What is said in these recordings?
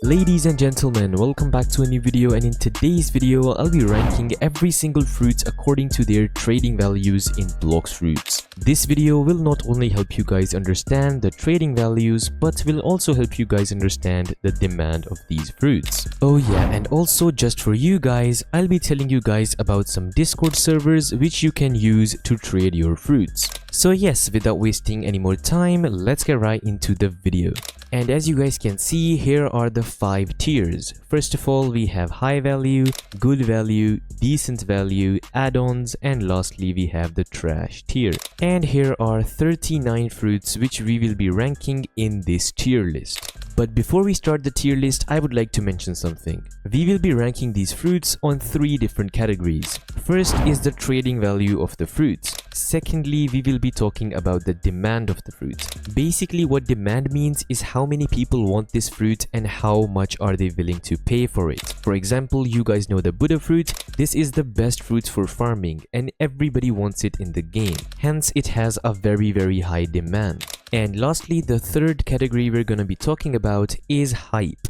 Ladies and gentlemen, welcome back to a new video, and in today's video I'll be ranking every single fruit according to their trading values in Blox fruits. This video will not only help you guys understand the trading values but will also help you guys understand the demand of these fruits. Oh yeah, and also just for you guys, I'll be telling you guys about some Discord servers which you can use to trade your fruits. So yes, without wasting any more time, let's get right into the video. And as you guys can see, here are the 5 tiers. First of all, we have high value, good value, decent value, add-ons, and lastly we have the trash tier. And here are 39 fruits which we will be ranking in this tier list. But before we start the tier list, I would like to mention something. We will be ranking these fruits on 3 different categories. First is the trading value of the fruits. Secondly, we will be talking about the demand of the fruit. Basically, what demand means is how many people want this fruit and how much are they willing to pay for it. For example, you guys know the Buddha fruit. This is the best fruit for farming and everybody wants it in the game. Hence, it has a very high demand. And lastly, the third category we're gonna be talking about is hype.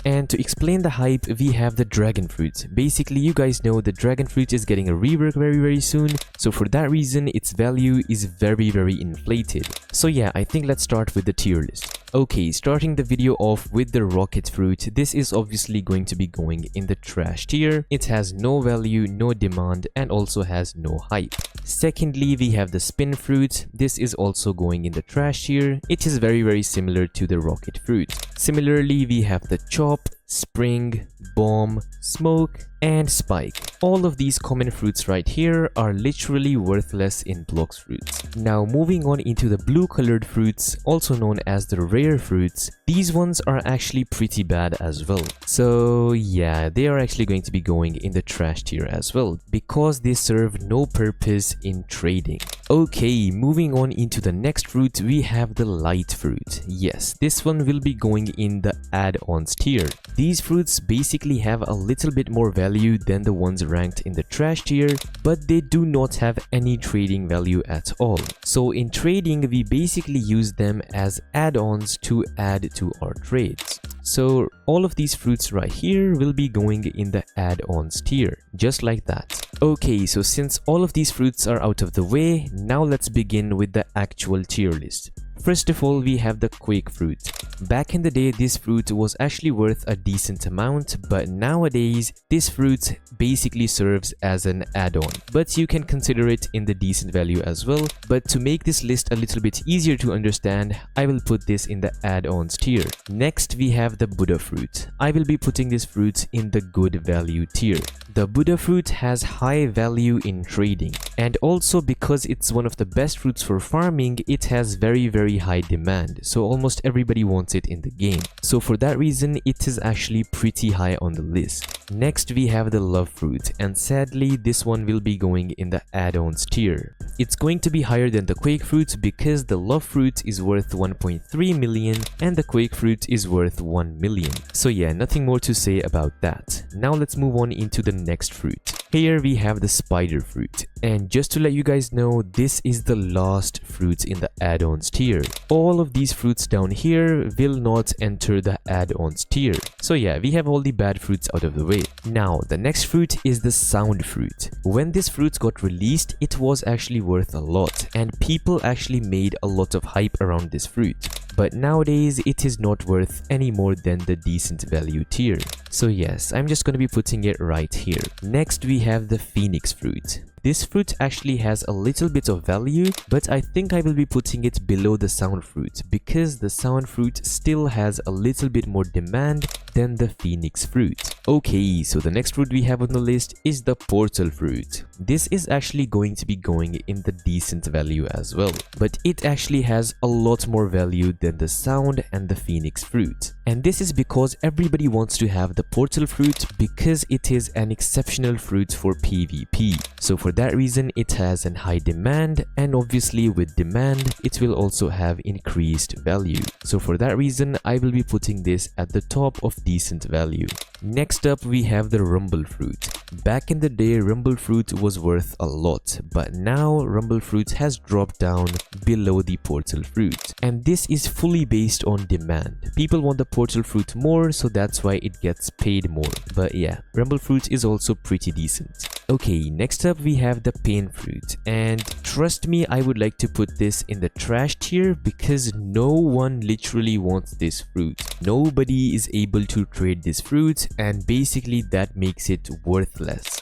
And to explain the hype, we have the dragon fruit. Basically, you guys know the dragon fruit is getting a rework very soon, so for that reason its value is very inflated. So yeah, I think let's start with the tier list. Okay, starting the video off with the rocket fruit. This is obviously going to be going in the trash tier. It has no value, no demand, and also has no hype. Secondly, we have the spin fruit. This is also going in the trash tier. It is very similar to the rocket fruit. Similarly, we have the chop, spring, bomb, smoke, and spike. All of these common fruits right here are literally worthless in Blox fruits. Now moving on into the blue colored fruits, also known as the rare fruits. These ones are actually pretty bad as well. So yeah, they are actually going to be going in the trash tier as well because they serve no purpose in trading. Okay, moving on into the next fruit, we have the light fruit. Yes, this one will be going in the add-ons tier. These fruits basically have a little bit more value than the ones ranked in the trash tier, but they do not have any trading value at all. So in trading, we basically use them as add-ons to add to our trades. So all of these fruits right here will be going in the add-ons tier, just like that. Okay, so since all of these fruits are out of the way, now let's begin with the actual tier list. First of all, we have the quake fruit. Back in the day, this fruit was actually worth a decent amount, but nowadays, this fruit basically serves as an add-on. But you can consider it in the decent value as well. But to make this list a little bit easier to understand, I will put this in the add-ons tier. Next, we have the Buddha fruit. I will be putting this fruit in the good value tier. The Buddha fruit has high value in trading, and also because it's one of the best fruits for farming, it has very high demand, so almost everybody wants it in the game. So for that reason, it is actually pretty high on the list. Next, we have the love fruit, and sadly this one will be going in the add-ons tier. It's going to be higher than the quake fruit because the love fruit is worth 1.3 million and the quake fruit is worth 1 million. So yeah, nothing more to say about that. Now let's move on into the next fruit. Here we have the spider fruit, and just to let you guys know, this is the last fruit in the add-ons tier. All of these fruits down here will not enter the add-ons tier. So yeah, we have all the bad fruits out of the way. Now the next fruit is the sound fruit. When this fruit got released, it was actually worth a lot and people actually made a lot of hype around this fruit. But nowadays it is not worth any more than the decent value tier. So yes, I'm just gonna be putting it right here. Next we have the phoenix fruit. This fruit actually has a little bit of value, but I think I will be putting it below the sound fruit because the sound fruit still has a little bit more demand than the phoenix fruit. Okay, so the next fruit we have on the list is the portal fruit. This is actually going to be going in the decent value as well, but it actually has a lot more value than the sound and the phoenix fruit. And this is because everybody wants to have the portal fruit because it is an exceptional fruit for PvP. So for that reason, it has an high demand, and obviously with demand, it will also have increased value. So for that reason, I will be putting this at the top of decent value. Next up we have the rumble fruit. Back in the day, rumble fruit was worth a lot, but now rumble fruit has dropped down below the portal fruit, and this is fully based on demand. People want the portal fruit more, so that's why it gets paid more. But yeah, rumble fruit is also pretty decent. Okay, next up we have the pain fruit, and trust me, I would like to put this in the trash tier because no one literally wants this fruit. Nobody is able to trade this fruit, and basically that makes it worthless.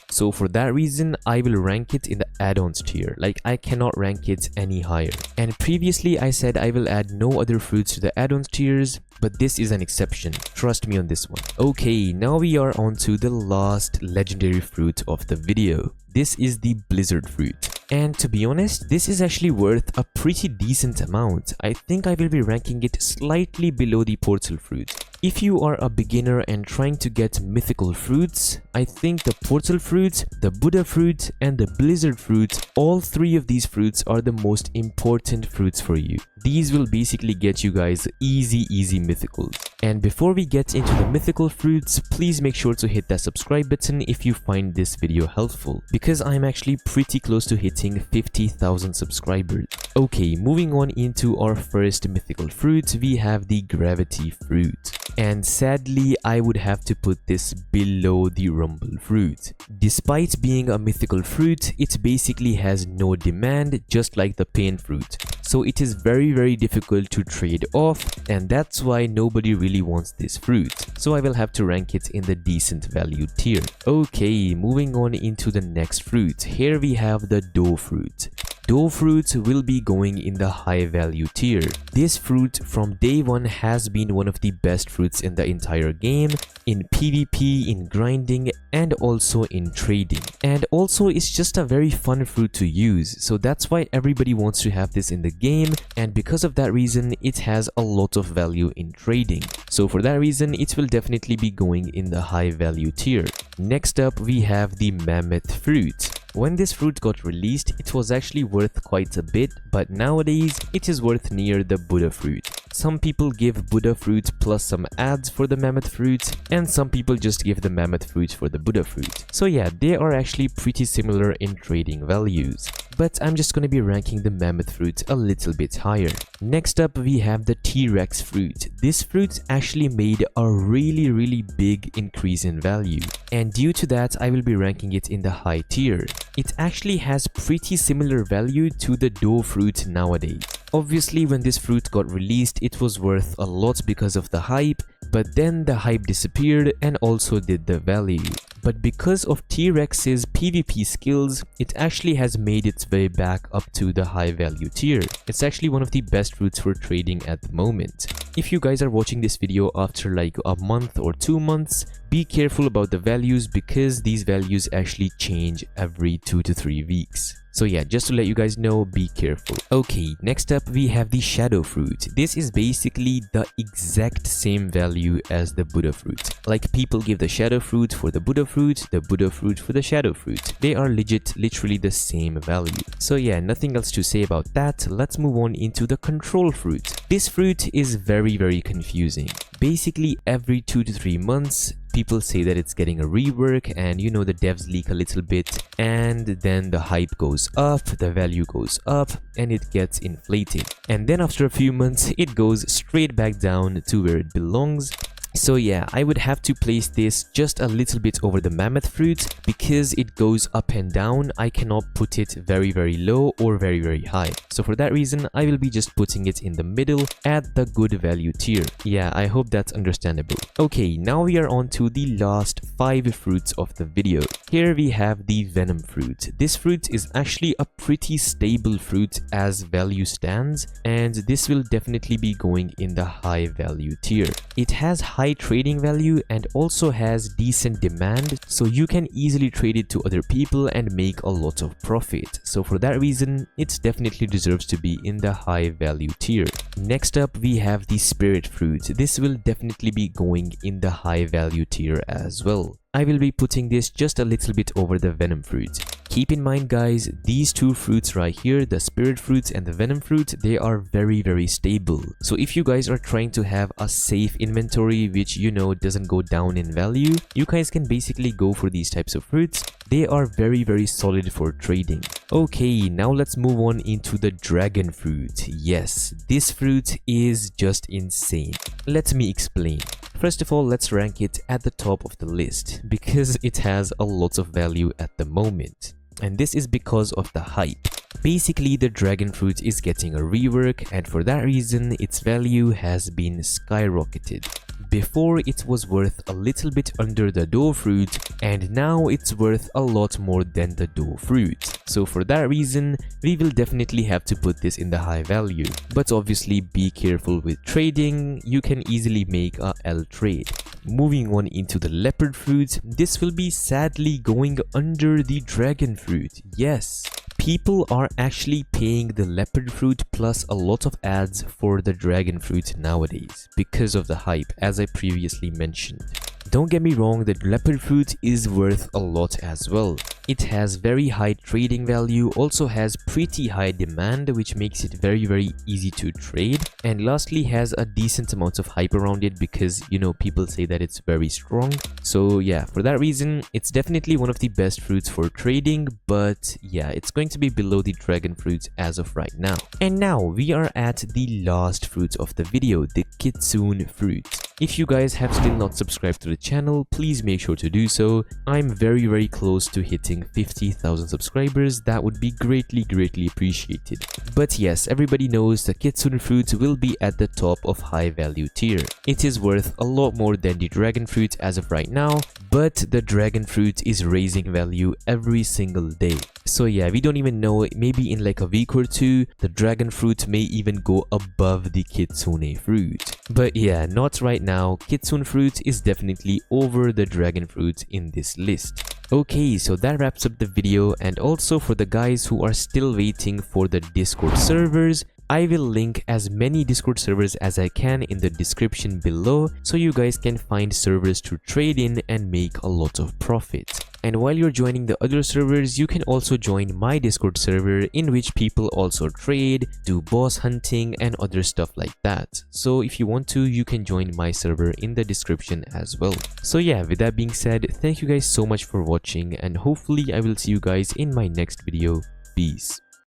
So for that reason, I will rank it in the add-ons tier. Like, I cannot rank it any higher. And previously I said I will add no other fruits to the add-ons tiers, but this is an exception. Trust me on this one. Okay, now we are on to the last legendary fruit of the video. This is the blizzard fruit. And to be honest, this is actually worth a pretty decent amount. I think I will be ranking it slightly below the portal fruit. If you are a beginner and trying to get mythical fruits, I think the portal fruit, the Buddha fruit, and the blizzard fruit, all three of these fruits are the most important fruits for you. These will basically get you guys easy mythicals. And before we get into the mythical fruits, please make sure to hit that subscribe button if you find this video helpful, because I'm actually pretty close to hitting 50,000 subscribers. Okay, moving on into our first mythical fruit, we have the gravity fruit. And sadly, I would have to put this below the rumble fruit. Despite being a mythical fruit, it basically has no demand, just like the pain fruit. So it is very difficult to trade off, and that's why nobody really wants this fruit. So I will have to rank it in the decent value tier. Okay, moving on into the next fruit. Here we have the dough fruit. Dough fruit will be going in the high value tier. This fruit from day one has been one of the best fruits in the entire game, in PvP, in grinding, and also in trading. And also it's just a very fun fruit to use, so that's why everybody wants to have this in the game, and because of that reason it has a lot of value in trading. So for that reason it will definitely be going in the high value tier. Next up we have the mammoth fruit. When this fruit got released, it was actually worth quite a bit, but nowadays it is worth near the Buddha fruit. Some people give Buddha fruit plus some ads for the mammoth fruit, and some people just give the mammoth fruit for the Buddha fruit. So yeah, they are actually pretty similar in trading values. But I'm just gonna be ranking the mammoth fruit a little bit higher. Next up we have the T-Rex fruit. This fruit actually made a really big increase in value, and due to that I will be ranking it in the high tier. It actually has pretty similar value to the dough fruit nowadays. Obviously when this fruit got released it was worth a lot because of the hype, but then the hype disappeared and also did the value. But because of T-Rex's PvP skills, it actually has made its way back up to the high value tier. It's actually one of the best fruits for trading at the moment. If you guys are watching this video after like a month or 2 months, be careful about the values because these values actually change every 2 to 3 weeks. So yeah, just to let you guys know, be careful. Okay, next up we have the shadow fruit. This is basically the exact same value as the Buddha fruit. Like, people give the shadow fruit for the Buddha fruit for the shadow fruit. They are literally the same value. So yeah, nothing else to say about that. Let's move on into the control fruit. This fruit is very confusing. Basically every 2 to 3 months, people say that it's getting a rework, and you know, the devs leak a little bit, and then the hype goes up, the value goes up, and it gets inflated. And then after a few months, it goes straight back down to where it belongs. So yeah, I would have to place this just a little bit over the mammoth fruit because it goes up and down. I cannot put it very low or very high. So for that reason, I will be just putting it in the middle at the good value tier. Yeah, I hope that's understandable. Okay, now we are on to the last 5 fruits of the video. Here we have the venom fruit. This fruit is actually a pretty stable fruit as value stands, and this will definitely be going in the high value tier. It has high trading value and also has decent demand, so you can easily trade it to other people and make a lot of profit. So for that reason, it definitely deserves to be in the high value tier. Next up we have the spirit fruit. This will definitely be going in the high value tier as well. I will be putting this just a little bit over the venom fruit. Keep in mind guys, these two fruits right here, the spirit fruits and the venom fruit, they are very stable. So if you guys are trying to have a safe inventory which you know doesn't go down in value, you guys can basically go for these types of fruits. They are very solid for trading. Okay, now let's move on into the dragon fruit. Yes, this fruit is just insane. Let me explain. First of all, let's rank it at the top of the list because it has a lot of value at the moment. And this is because of the hype. Basically, the dragon fruit is getting a rework, and for that reason, its value has been skyrocketed. Before, it was worth a little bit under the door fruit, and now it's worth a lot more than the door fruit. So for that reason, we will definitely have to put this in the high value. But obviously be careful with trading, you can easily make a L trade. Moving on into the leopard fruit, this will be sadly going under the dragon fruit. Yes. People are actually paying the leopard fruit plus a lot of ads for the dragon fruit nowadays because of the hype, as I previously mentioned. Don't get me wrong, the leopard fruit is worth a lot as well. It has very high trading value, also has pretty high demand, which makes it very easy to trade, and lastly has a decent amount of hype around it because you know people say that it's very strong. So yeah, for that reason it's definitely one of the best fruits for trading, but yeah, it's going to be below the dragon fruit as of right now. And now we are at the last fruit of the video, the kitsune fruit. If you guys have still not subscribed to the channel, please make sure to do so. I'm very close to hitting 50,000 subscribers. That would be greatly appreciated. But yes, everybody knows the kitsune fruit will be at the top of high value tier. It is worth a lot more than the dragon fruit as of right now, but the dragon fruit is raising value every single day. So yeah, we don't even know, maybe in like a week or two, the dragon fruit may even go above the kitsune fruit. But yeah, not right now. Kitsune fruit is definitely over the dragon fruit in this list. Okay, so that wraps up the video, and also for the guys who are still waiting for the Discord servers, I will link as many Discord servers as I can in the description below so you guys can find servers to trade in and make a lot of profit. And while you're joining the other servers, you can also join my Discord server in which people also trade, do boss hunting and other stuff like that. So if you want to, you can join my server in the description as well. So yeah, with that being said, thank you guys so much for watching, and hopefully I will see you guys in my next video. Peace.